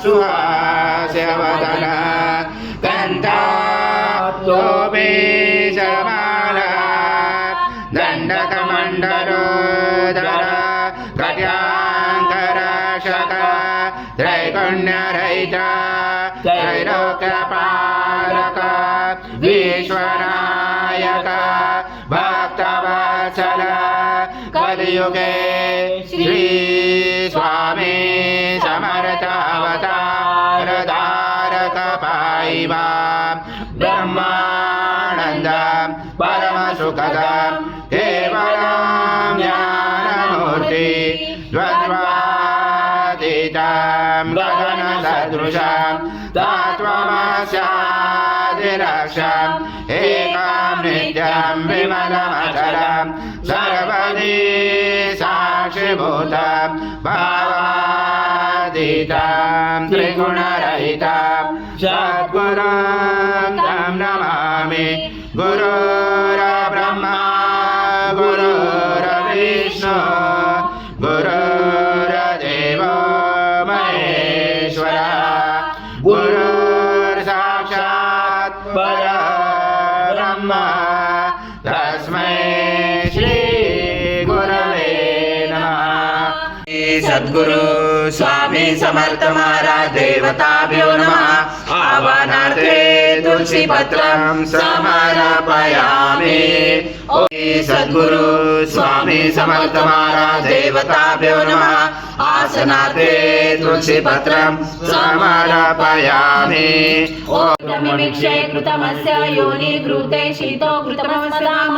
सुहास्यवदन कण्ठास्तोमे शमाला दण्डकमण्डलोदर कट्याङ्करशक त्रैगुण्यरहित त्रैलोक्यपालक विश्वनायक भक्तवत्सल कलियुगे श्री स्वामी समर्थ अवतार धारक पाइबा ब्रह्मानंद परम सुखद केवलम ज्ञानमूर्ति द्वन्द्वातीतं गगन सदृशं तत्त्वमस्यादिलक्ष्यम् एकं नित्यं विमलमचलं सर्वदि साक्षिभूतं भावातीतं त्रिगुणरहितं सद्गुरुं तं नमामि गुरुर्ब्रह्मा गुरुर्विष्णु गुरुर्देवो महेश्वरः गुरुर्साक्षात् परब्रह्म तस्मै श्री गुरवे नमः। सद्गुरु स्वामी समर्थ महाराज देवताभ्यो नमः। आवाहनार्थे तुलसी पत्रं समर्पयामि। सद्गुरु स्वामी समर्थ महाराज देवताभ्यो नमः। आसनार्थे तुलसी पत्रं समर्पयामि। ओमिक्षे कृतमस्य योनि घृते शीतो घृतमस्मदाम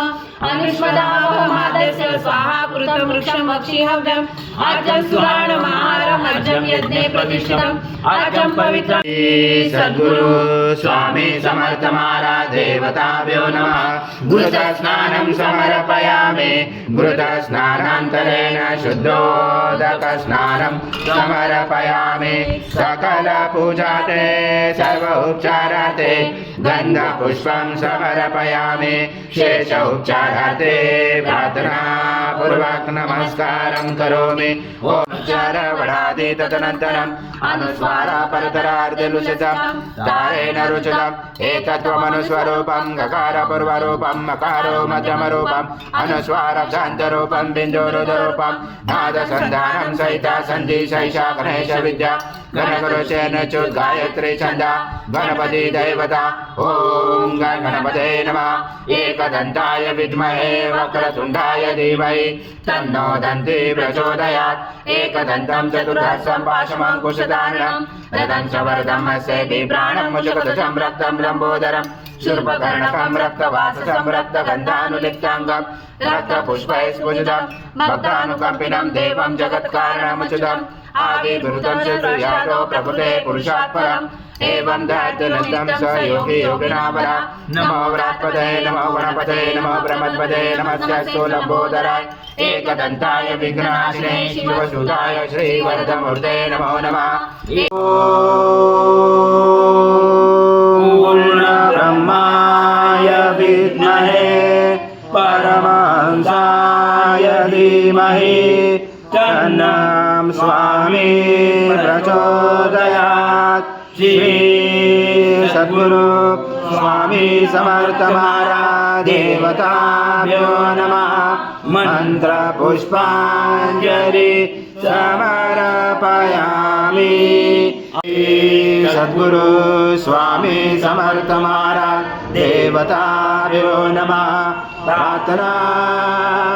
अनुष्मदावमादस्य स्वाहा कृतं वृक्षं वक्षिहव्यम् अर्जं सुराणमहारम् अर्जं यज्ञे प्रतिष्ठितम् अर्जं पवित्रम्। सद्गुरु स्वामी समर्थ महाराज देवताभ्यो नमः। घृतस्नानं समर्पयामि। घृतस्नानान्तरेण शुद्धोदकस्नानं समर्पयामि। सकलपूजाते सर्व उपचारार्थे गन्धपुष्पं समर्पयामि। शेष उपचारार्थे प्रार्थनापूर्वक नमस्कारं करोमि। ओंकारवडादि तदनन्तरम् अनुस्वार परतरार्धलुषितं तारेण रुचितम् एकत्वमनुस्वरूपं गकारपूर्वरूपं मकारो मध्यमरूपम् अनुस्वारक्षान्तरूपं बिन्दुरुदरूपं नादसन्धानं सहिता सन्धि सैषा गणेश विद्या गणगुरुचेन च्युत गायत्री छन्दा गणपति दैवता। ओम गणपते नमः। एकदन्ताय विद्महे वक्रतुण्डाय धीमहि तन्नो दन्ति प्रचोदयात्। एकदन्तं चतुर्दशं पाशमङ्कुशधारिणं रदं सवर्धं हस्ते बिभ्राणं मुचकुदशं रक्तं लम्बोदरं शूर्पकर्णकं रक्तवाससं रक्तगन्धानुलिप्ताङ्गं रक्तपुष्पैस्फुजितं भक्तानुकम्पिनं देवं जगत्कारणमुचितम् आविर्भूतं चतुर्यादो प्रभुते पुरुषात् परम् एवं दैत्यनन्दं स योगी योगिनावरा। नमो व्रात्पदे नमो गणपते नमो ब्रह्मपदे नमस्तेऽस्तु लम्बोदराय एकदन्ताय विघ्नाशिने शिवसुताय श्रीवरदमूर्ते नमो नमः। पूर्णब्रह्माय विद्महे परमहंसाय धीमहि तन्नं स्वामी प्रचोदयात्। श्री सद्गुरु स्वामी समर्थ महाराज देवताभ्यो नमः। मंत्र पुष्पांजलि समर्पयामि। सद्गुरु स्वामी समर्थ महाराज देवताभ्यो नमः। प्रार्थना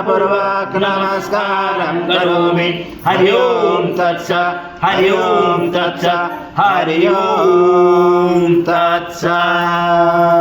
पूर्वक नमस्कारं करोमि। हरि ओम तत्सत् हरि ओम तत्सत् हरि ओम तत्सत्।